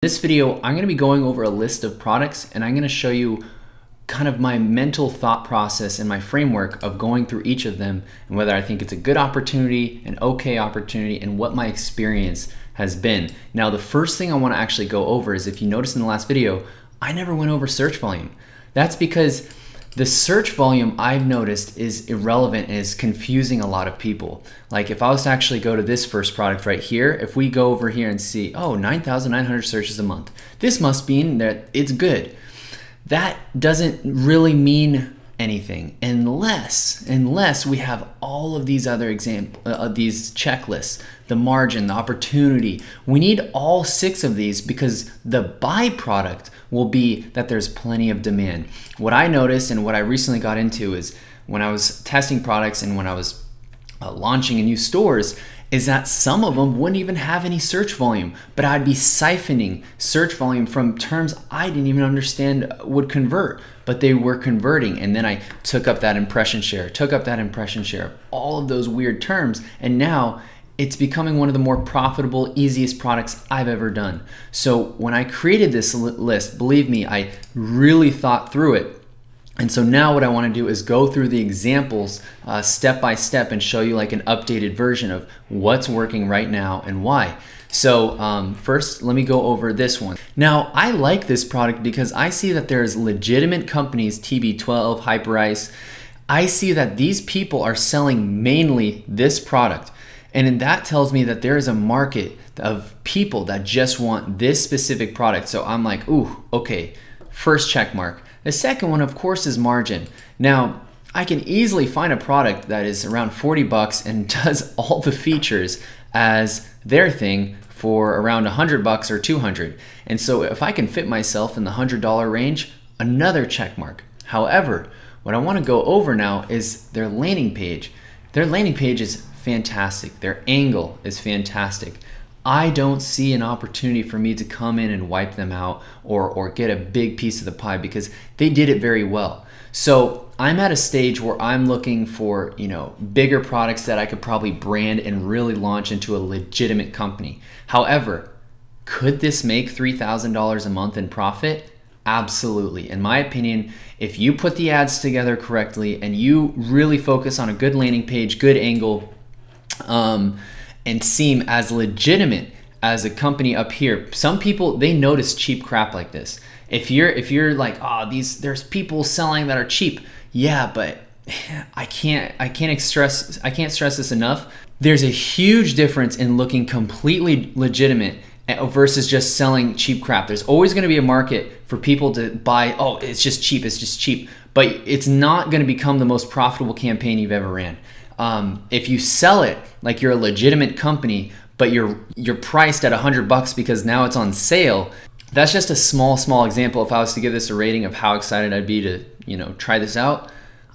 This video, I'm going to be going over a list of products and I'm going to show you kind of my mental thought process and my framework of going through each of them and whether I think it's a good opportunity, an okay opportunity, and what my experience has been. Now, the first thing I want to actually go over is, if you noticed in the last video, I never went over search volume. That's because the search volume, I've noticed, is irrelevant and is confusing a lot of people. Like, if I was to actually go to this first product right here, if we go over here and see, oh, 9,900 searches a month, this must mean that it's good. That doesn't really mean anything unless we have all of these other these checklists, the margin, the opportunity. We need all 6 of these because the byproduct will be that there's plenty of demand. What I noticed and what I recently got into is when I was testing products and when I was launching in new stores, is that some of them wouldn't even have any search volume, but I'd be siphoning search volume from terms I didn't even understand would convert, but they were converting. And then I took up that impression share, all of those weird terms, and now it's becoming one of the more profitable, easiest products I've ever done. So when I created this list, believe me, I really thought through it. And so now what I want to do is go through the examples step by step and show you like an updated version of what's working right now and why. So first, let me go over this one. Now, I like this product because I see that there's legitimate companies, TB12, Hyperice. I see that these people are selling mainly this product. And that tells me that there is a market of people that just want this specific product. So I'm like, ooh, okay, first check mark. The second one, of course, is margin. Now, I can easily find a product that is around 40 bucks and does all the features as their thing for around 100 bucks or 200. And so if I can fit myself in the $100 range, another check mark. However, what I want to go over now is their landing page. Their landing page is fantastic. Their angle is fantastic. I don't see an opportunity for me to come in and wipe them out or get a big piece of the pie because they did it very well. So I'm at a stage where I'm looking for, bigger products that I could probably brand and really launch into a legitimate company. However, could this make $3,000 a month in profit? Absolutely. In my opinion, if you put the ads together correctly and you really focus on a good landing page, good angle, and seem as legitimate as a company up here. Some people, they notice cheap crap like this. If you're like, oh, there's people selling that are cheap. Yeah, but I can't stress this enough. There's a huge difference in looking completely legitimate versus just selling cheap crap. There's always going to be a market for people to buy, oh, it's just cheap, but it's not going to become the most profitable campaign you've ever ran. If you sell it like you're a legitimate company, but you're priced at 100 bucks because now it's on sale, that's just a small example. If I was to give this a rating of how excited I'd be to, try this out,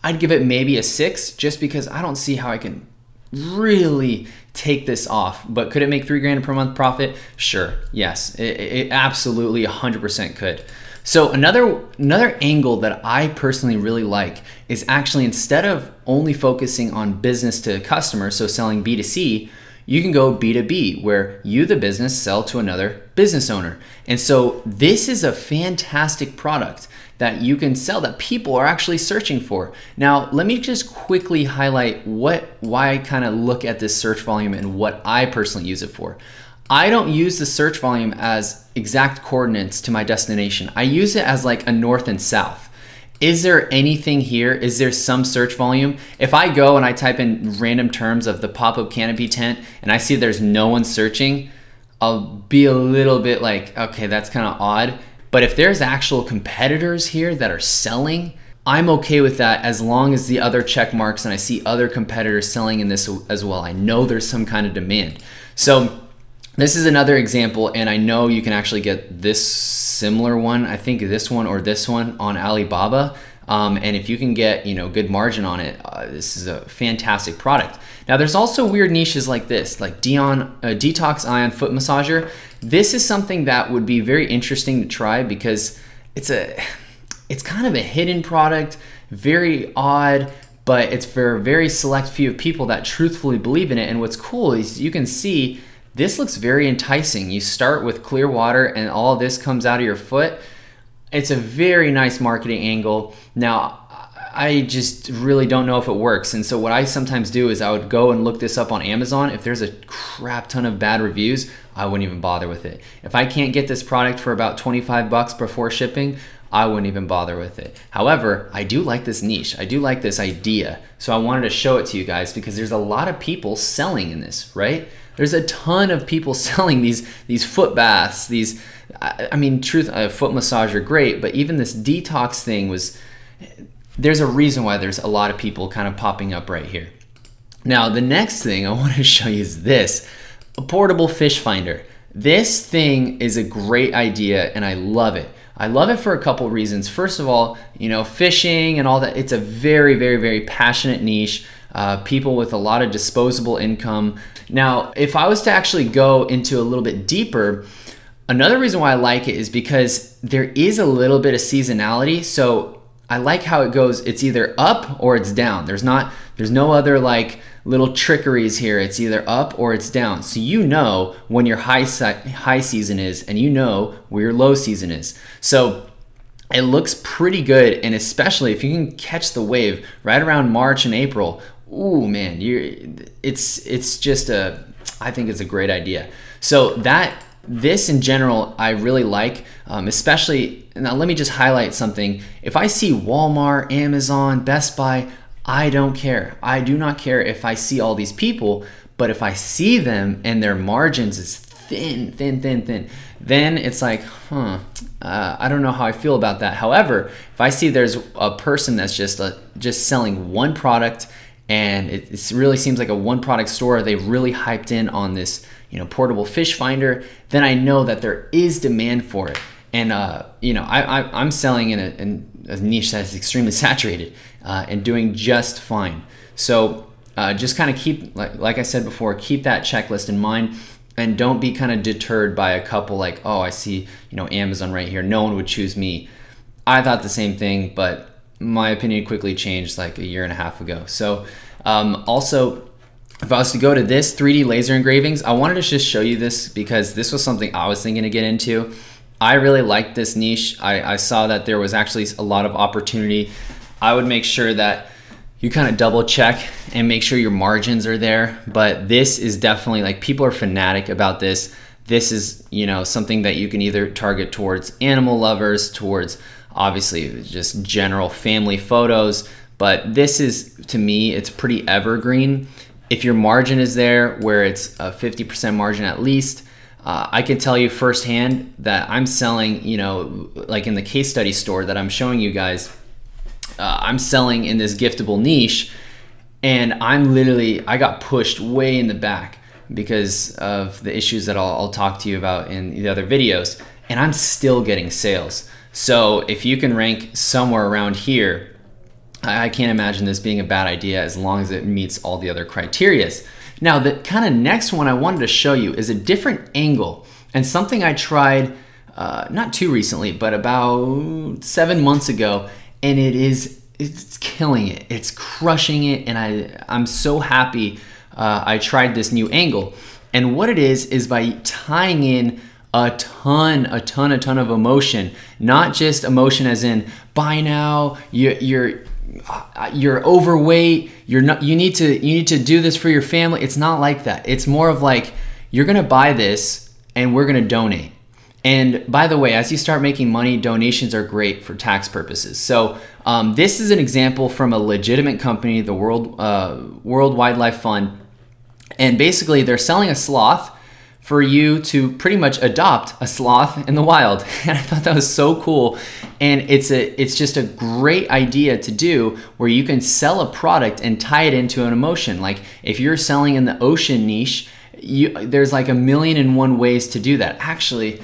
I'd give it maybe a 6 just because I don't see how I can really take this off. But could it make $3 grand per month profit? Sure. Yes, it absolutely 100% could. So another angle that I personally really like is actually, instead of only focusing on business to customer, so selling B2C, you can go B2B, where you, the business, sell to another business owner. And so this is a fantastic product that you can sell that people are actually searching for. Now, let me just quickly highlight why I kind of look at this search volume and what I personally use it for. I don't use the search volume as exact coordinates to my destination. I use it as like a north and south. Is there anything here? Is there some search volume? If I go and I type in random terms of the pop-up canopy tent and I see there's no one searching, I'll be a little bit like, okay, that's kind of odd. But if there's actual competitors here that are selling, I'm okay with that as long as the other check marks and I see other competitors selling in this as well. I know there's some kind of demand. So this is another example, and I know you can actually get this similar one. I think this one or this one on Alibaba. And if you can get good margin on it, this is a fantastic product. Now, there's also weird niches like this, like Detox Ion Foot Massager. This is something that would be very interesting to try because it's kind of a hidden product, very odd, but it's for a very select few of people that truthfully believe in it. And what's cool is you can see this looks very enticing. You start with clear water and all this comes out of your foot. It's a very nice marketing angle. Now, I just really don't know if it works. And so what I sometimes do is I would go and look this up on Amazon. If there's a crap ton of bad reviews, I wouldn't even bother with it. If I can't get this product for about 25 bucks before shipping, I wouldn't even bother with it. However, I do like this niche. I do like this idea. So I wanted to show it to you guys because there's a lot of people selling in this, right? There's a ton of people selling these foot baths, I mean, foot massage are great, but even this detox thing there's a reason why there's a lot of people kind of popping up right here. Now, the next thing I want to show you is this, a portable fish finder. This thing is a great idea and I love it. I love it for a couple reasons. First of all, you know, fishing and all that, it's a very, very, very passionate niche. People with a lot of disposable income. Now, if I was to actually go into a little bit deeper, another reason why I like it is because there is a little bit of seasonality. So I like how it goes, it's either up or it's down. There's no other like little trickeries here. It's either up or it's down. So you know when your high season is and you know where your low season is. So it looks pretty good, and especially if you can catch the wave right around March and April, ooh man, it's just I think it's a great idea. So this in general, I really like, especially, now let me just highlight something. If I see Walmart, Amazon, Best Buy, I don't care. I do not care if I see all these people, but if I see them and their margins is thin, then it's like, I don't know how I feel about that. However, if I see there's a person that's just selling one product and it really seems like a one product store, they really hyped in on this, you know, portable fish finder, then I know that there is demand for it. And you know, I'm selling in a niche that's extremely saturated and doing just fine. So just kind of keep, like I said before, keep that checklist in mind and don't be kind of deterred by a couple like, oh, I see, you know, Amazon right here, no one would choose me. I thought the same thing, but my opinion quickly changed like a year and a half ago. So also, if I was to go to this 3D laser engravings, I wanted to just show you this because this was something I was thinking to get into. I really liked this niche. I saw that there was actually a lot of opportunity. I would make sure that you kind of double check and make sure your margins are there. But this is definitely, like, people are fanatic about this. This is, you know, something that you can either target towards animal lovers, towards obviously just general family photos. But this is, to me, it's pretty evergreen. If your margin is there, where it's a 50% margin at least, I can tell you firsthand that I'm selling, you know, like in the case study store that I'm showing you guys, I'm selling in this giftable niche, and I got pushed way in the back because of the issues that I'll talk to you about in the other videos, and I'm still getting sales. So if you can rank somewhere around here, I can't imagine this being a bad idea as long as it meets all the other criterias. Now, the kind of next one I wanted to show you is a different angle and something I tried not too recently, but about 7 months ago, and it's killing it. It's crushing it, and I'm so happy I tried this new angle. And what it is by tying in a ton of emotion, not just emotion as in buy now, you're overweight, you need to do this for your family. It's not like that. It's more of like, you're gonna buy this and we're gonna donate. And by the way, as you start making money, donations are great for tax purposes. So this is an example from a legitimate company, the World Wildlife Fund, and basically they're selling a sloth for you to pretty much adopt a sloth in the wild. And I thought that was so cool. And it's just a great idea to do, where you can sell a product and tie it into an emotion. Like if you're selling in the ocean niche, there's like 1,000,001 ways to do that. Actually,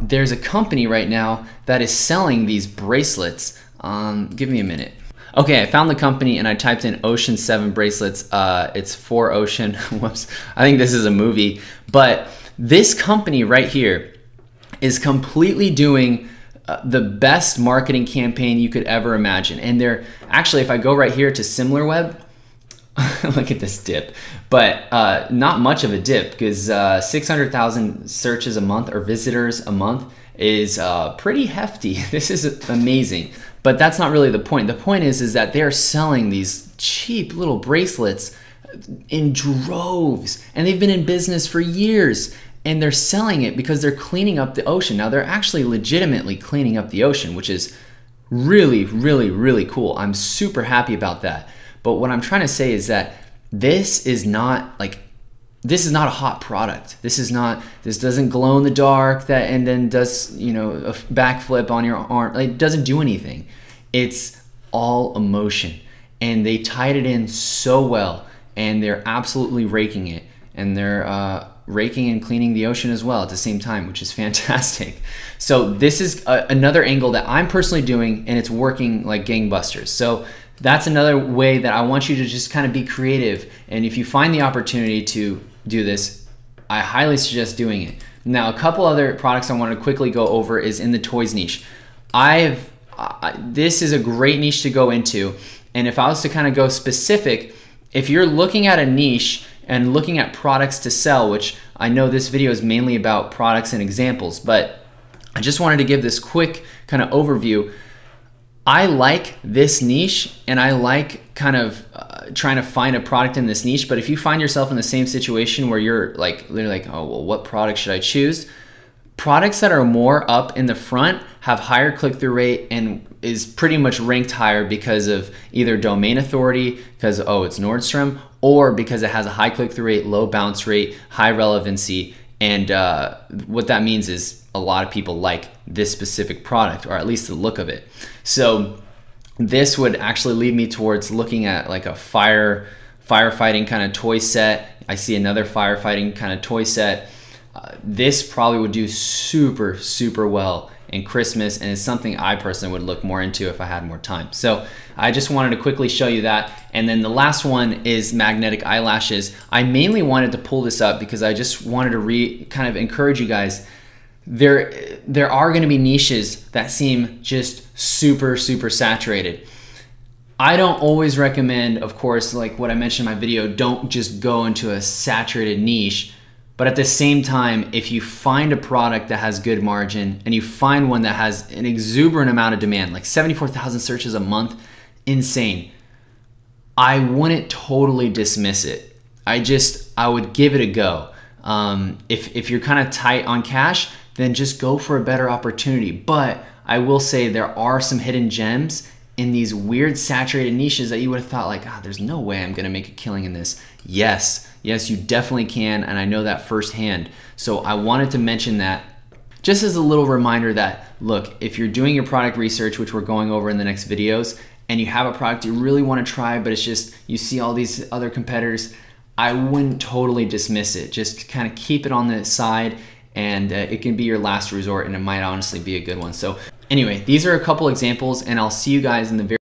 there's a company right now that is selling these bracelets. Give me a minute. Okay, I found the company and I typed in Ocean 7 bracelets. It's for Ocean. Whoops. I think this is a movie. But this company right here is completely doing the best marketing campaign you could ever imagine. And they're actually, if I go right here to SimilarWeb, Look at this dip. But not much of a dip, because 600,000 searches a month or visitors a month is pretty hefty. This is amazing. But that's not really the point. The point is that they're selling these cheap little bracelets in droves, and they've been in business for years, and they're selling it because they're cleaning up the ocean. Now, they're actually legitimately cleaning up the ocean, which is really, really, really cool. I'm super happy about that. But what I'm trying to say is that this is not a hot product. This doesn't glow in the dark and then does, you know, a backflip on your arm. It doesn't do anything. It's all emotion. And they tied it in so well, and they're absolutely raking it. And they're raking and cleaning the ocean as well at the same time, which is fantastic. So this is another angle that I'm personally doing, and it's working like gangbusters. So that's another way that I want you to just kind of be creative. And if you find the opportunity to do this, I highly suggest doing it. Now, a couple other products I want to quickly go over is in the toys niche. This is a great niche to go into. And if I was to kind of go specific, if you're looking at a niche and looking at products to sell, which I know this video is mainly about products and examples, but I just wanted to give this quick kind of overview. I like this niche, and I like kind of trying to find a product in this niche. But if you find yourself in the same situation where you're literally like, oh, well, what product should I choose? Products that are more up in the front have higher click-through rate and is pretty much ranked higher because of either domain authority, because, oh, it's Nordstrom, or because it has a high click-through rate, low bounce rate, high relevancy. And what that means is a lot of people like this specific product, or at least the look of it. So this would actually lead me towards looking at like a firefighting kind of toy set. I see another firefighting kind of toy set. This probably would do super, super well in Christmas, and it's something I personally would look more into if I had more time. So I just wanted to quickly show you that. And then the last one is magnetic eyelashes. I mainly wanted to pull this up because I just wanted to kind of encourage you guys. There are going to be niches that seem just super, super saturated. I don't always recommend, of course, like what I mentioned in my video, don't just go into a saturated niche. But at the same time, if you find a product that has good margin and you find one that has an exuberant amount of demand, like 74,000 searches a month, insane, I wouldn't totally dismiss it. I would give it a go. If you're kind of tight on cash, then just go for a better opportunity. But I will say there are some hidden gems in these weird saturated niches that you would have thought like, there's no way I'm gonna make a killing in this. Yes, you definitely can, and I know that firsthand. So I wanted to mention that just as a little reminder that, look, if you're doing your product research, which we're going over in the next videos, and you have a product you really wanna try, but it's just, you see all these other competitors, I wouldn't totally dismiss it. Just kind of keep it on the side, and it can be your last resort, and it might honestly be a good one. So anyway, these are a couple examples, and I'll see you guys in the very